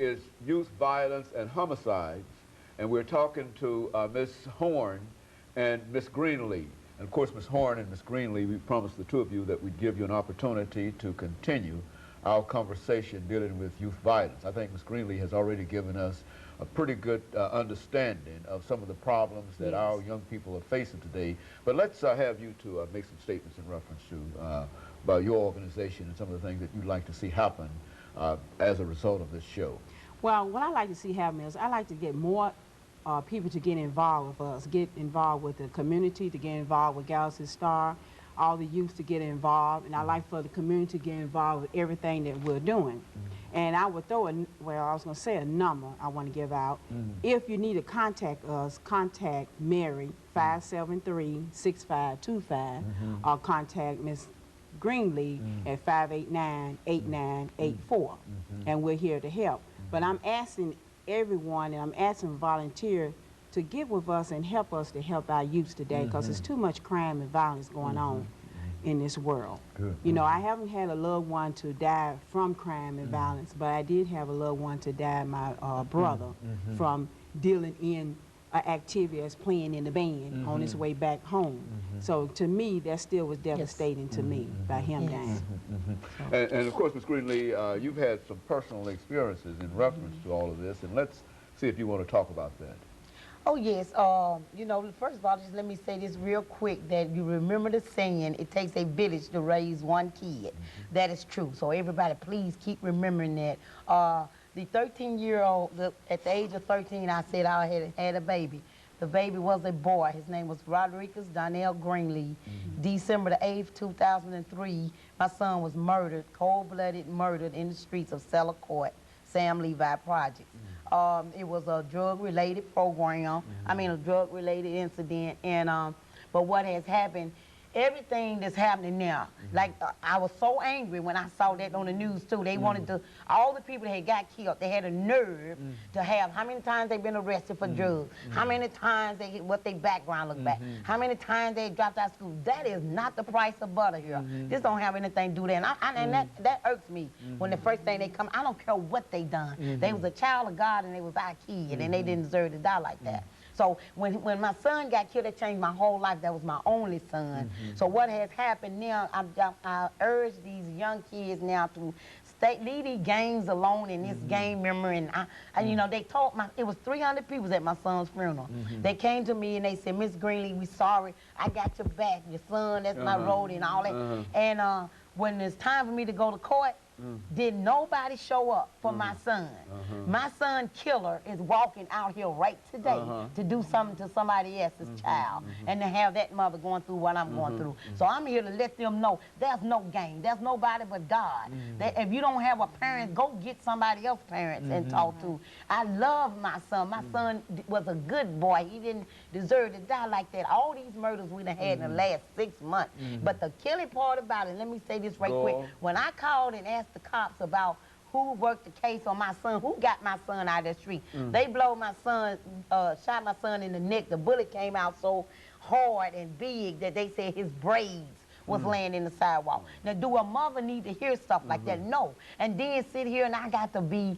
is youth violence and homicides, and we're talking to Ms. Horn and Ms. Greenlee. And of course, Ms. Horn and Ms. Greenlee, we promised the two of you that we'd give you an opportunity to continue our conversation dealing with youth violence. I think Ms. Greenlee has already given us a pretty good understanding of some of the problems that our young people are facing today. But let's have you to make some statements in reference to about your organization and some of the things that you'd like to see happen as a result of this show. Well, what I like to see happen is I like to get more people to get involved with us, get involved with the community, to get involved with Galaxy Star, all the youth to get involved, and I like for the community to get involved with everything that we're doing. And I would throw a number I want to give out. If you need to contact us, contact Mary, 573-6525, or contact Ms. Greenlee at 589-8984, and we're here to help. But I'm asking everyone, and I'm asking volunteers to get with us and help us to help our youth today, because there's too much crime and violence going on in this world. You know, I haven't had a loved one to die from crime and violence, but I did have a loved one to die, my brother, from dealing in an activity as playing in the band on his way back home. So to me, that still was devastating to me by him dying. And of course, Ms. Greenlee, you've had some personal experiences in reference to all of this, and let's see if you want to talk about that. Oh, yes. You know, first of all, just let me say this real quick, that you remember the saying, it takes a village to raise one kid. That is true. So everybody, please keep remembering that. The 13-year-old, at the age of 13, I said I had a baby. The baby was a boy. His name was Rodriguez Donnell Greenlee. December the 8th, 2003, my son was murdered, cold-blooded murdered in the streets of Seller Court, Sam Levi Projects. It was a drug-related program, I mean a drug-related incident, and but what has happened, everything that's happening now, like I was so angry when I saw that on the news too. They wanted to, all the people that had got killed, they had a nerve to have how many times they've been arrested for drugs, how many times what their background looked back, how many times they dropped out of school. That is not the price of butter here. This don't have anything to do with that. And that irks me when the first thing they come, I don't care what they done. They was a child of God and they was our kid and they didn't deserve to die like that. So when my son got killed, it changed my whole life. That was my only son. So what has happened now, I urge these young kids now to leave these gangs alone in this gang memory. And you know, they told it was 300 people at my son's funeral. They came to me and they said, Miss Greenlee, we sorry. I got your back. Your son, that's my road and all that. And when it's time for me to go to court, did nobody show up for my son? My son killer is walking out here right today to do something to somebody else's child and to have that mother going through what I'm going through. So I'm here to let them know there's no gang. There's nobody but God. That if you don't have a parent, go get somebody else's parents and talk to. I love my son. My son was a good boy. He didn't deserve to die like that. All these murders we done had in the last 6 months. But the killing part about it, let me say this right quick. When I called and asked the cops about who worked the case on my son, who got my son out of the street, they blowed my son, shot my son in the neck. The bullet came out so hard and big that they said his braids was laying in the sidewalk. Now, do a mother need to hear stuff like that? No. And then sit here and I got to be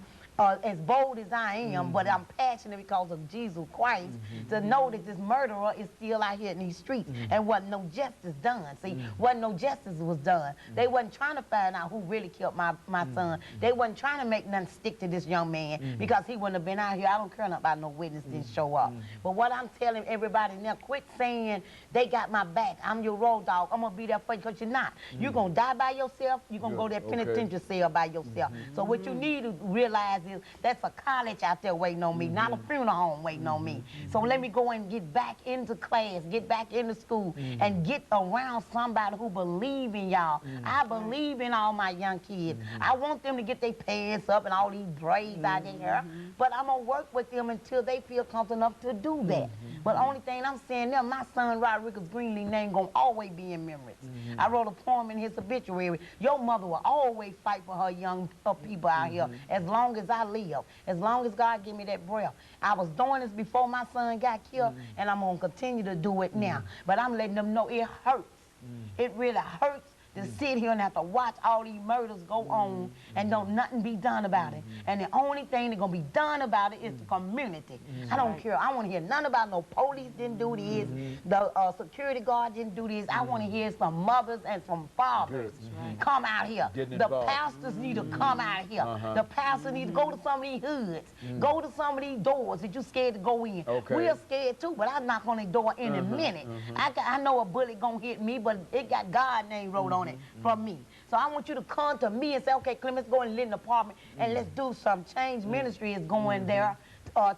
as bold as I am, but I'm passionate because of Jesus Christ to know that this murderer is still out here in these streets and wasn't no justice done. See, wasn't no justice was done. They wasn't trying to find out who really killed my son. They wasn't trying to make nothing stick to this young man because he wouldn't have been out here. I don't care nothing about no witness didn't show up. But what I'm telling everybody now, quit saying they got my back. I'm your road dog. I'm going to be there for you, because you're not. You're going to die by yourself. You're going to go to that penitentiary cell by yourself. So what you need to realize is that's a college out there waiting on me, not a funeral home waiting on me. So let me go and get back into class, get back into school, and get around somebody who believe in y'all. I believe in all my young kids. I want them to get their pants up and all these braids out their hair, but I'm going to work with them until they feel comfortable enough to do that. But the only thing I'm saying now, my son Rodriguez Greenlee name going to always be in memories. I wrote a poem in his obituary. Your mother will always fight for her young people out here as long as I live. As long as God give me that breath. I was doing this before my son got killed, and I'm going to continue to do it now. But I'm letting them know it hurts. It really hurts to sit here and have to watch all these murders go on and don't nothing be done about it. And the only thing that's gonna be done about it is the community. I don't care. I want to hear none about no police didn't do this, the security guard didn't do this. I want to hear some mothers and some fathers come out here. The pastors need to come out here. The pastor need to go to some of these hoods, go to some of these doors that you scared to go in. We're scared too, but I knock on the door in a minute. I know a bullet gonna hit me, but it got God's name wrote on it from me. So I want you to come to me and say, okay, Clem, let's go and live in an apartment and let's do some change. Ministry is going there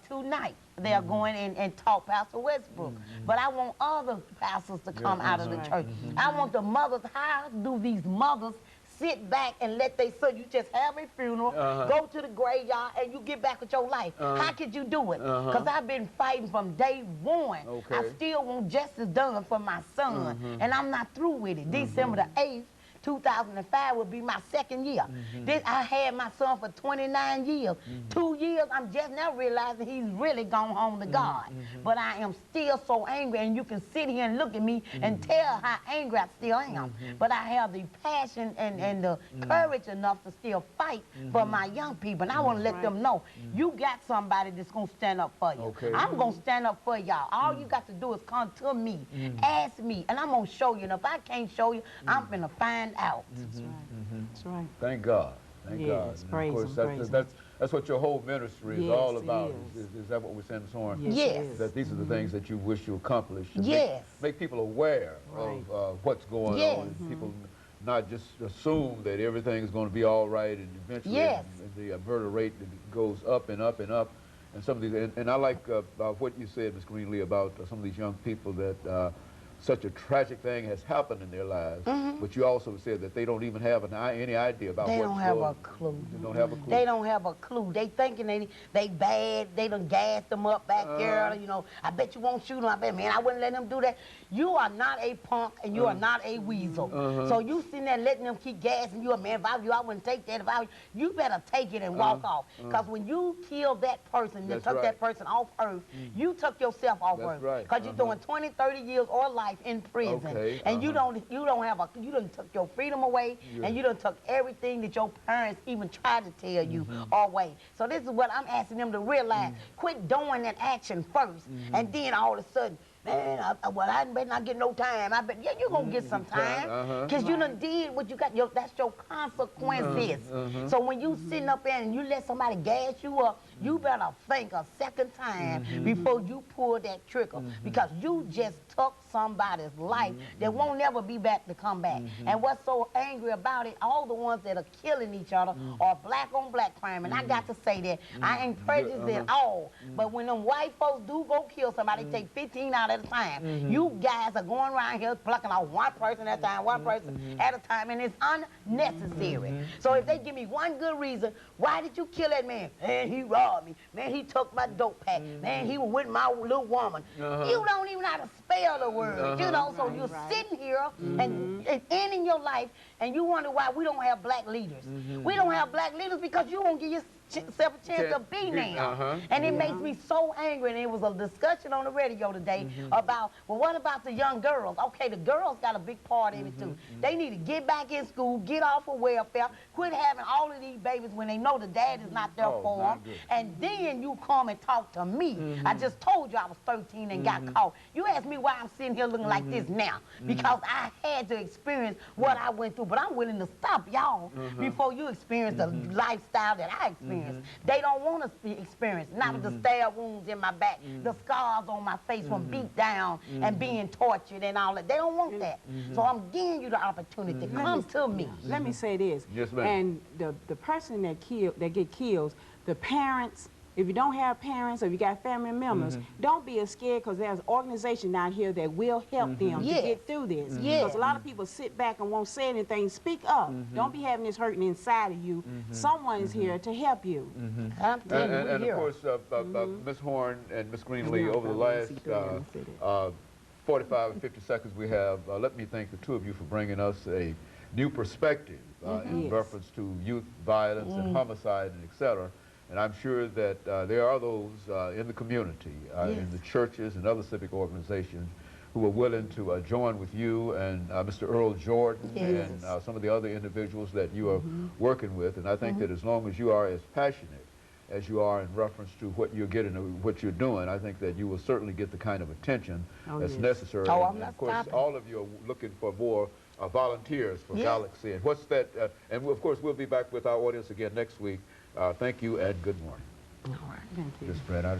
tonight. They are going and talk Pastor Westbrook. But I want other pastors to come out of the church. I want the mothers. How do these mothers sit back and let they son, you just have a funeral, go to the graveyard, and you get back with your life? How could you do it? Because I've been fighting from day one. I still want justice done for my son, and I'm not through with it. December the 8th, 2005 will be my second year. I had my son for 29 years. 2 years, I'm just now realizing he's really gone home to God. But I am still so angry, and you can sit here and look at me and tell how angry I still am. But I have the passion and the courage enough to still fight for my young people. And I want to let them know, you got somebody that's going to stand up for you. I'm going to stand up for y'all. All you got to do is come to me, ask me, and I'm going to show you. And if I can't show you, I'm going to find out. That's right. That's right. Thank God. Thank God. Praise of course, that's what your whole ministry is all about. Is that what we're saying, Ms. Horn? Yes. That these are the things that you wish to accomplish. Make people aware of what's going on. And people not just assume that everything is going to be all right, and eventually the murder rate goes up and up and up. And some of these, and I like what you said, Ms. Greenlee, about some of these young people that such a tragic thing has happened in their lives, but you also said that they don't even have any idea about what's going on. They don't have a clue. They don't have a clue. They don't have a clue. They thinking they bad. They done gassed them up back there. You know, I bet you won't shoot them. I bet, man, I wouldn't let them do that. You are not a punk, and you are not a weasel. So you sitting there letting them keep gassing you. Man, if I were you, I wouldn't take that. If I were you, you better take it and walk off. Because when you kill that person, you took that person off earth, you took yourself off earth. Because you're doing 20, 30 years or life in prison, and you done took your freedom away, and you done took everything that your parents even tried to tell you away. So this is what I'm asking them to realize: quit doing that action first, and then all of a sudden, man, I better not get no time. I bet, yeah, you're gonna get some time, because you done did what you got. That's your consequences. So when you sitting up there and you let somebody gas you up, you better think a second time before you pull that trigger, because you just took somebody's life that won't never be back to come back. And what's so angry about it, all the ones that are killing each other are black on black crime. And I got to say that I ain't prejudiced at all. But when them white folks do go kill somebody, take 15 out at a time. You guys are going around here plucking out one person at a time, one person at a time, and it's unnecessary. So if they give me one good reason, why did you kill that man? Man, he robbed me. Man, he took my dope pack. Man, he was with my little woman. You don't even know how to spell the word, you know, so you're sitting here and ending your life, and you wonder why we don't have black leaders. We don't have black leaders because you won't give yourself a chance to be now. And it makes me so angry. And it was a discussion on the radio today about, well, what about the young girls? Okay, the girls got a big part in it too. They need to get back in school, get off of welfare, quit having all of these babies when they know the dad is not there for them. And then you come and talk to me. I just told you I was 13 and got caught. You ask me why I'm sitting here looking like this now, because I had to experience what I went through. But I'm willing to stop y'all before you experience the lifestyle that I experienced. They don't want us to experience, not with the stab wounds in my back, the scars on my face from beat down and being tortured and all that. They don't want that. So I'm giving you the opportunity. Come to me. Let me say this. Yes, ma'am. And the person that get killed, the parents, if you don't have parents or if you got family members, don't be scared, because there's an organization out here that will help them to get through this. Because a lot of people sit back and won't say anything. Speak up. Don't be having this hurting inside of you. Someone is here to help you. I'm telling you, and of course, Ms. Horn and Ms. Greenlee, over the last 45 and 50 seconds we have, let me thank the two of you for bringing us a new perspective in reference to youth violence and homicide and et cetera. And I'm sure that there are those in the community, in the churches and other civic organizations who are willing to join with you and Mr. Earl Jordan Yes. and some of the other individuals that you are working with. And I think that as long as you are as passionate as you are in reference to what you're getting, what you're doing, I think that you will certainly get the kind of attention that's necessary. Oh, and I'm not of course, stopping. all of you are looking for more volunteers for Yes. Galaxy. And what's that? And of course, we'll be back with our audience again next week. Thank you and good morning. All right. Thank you. Ms. Brad,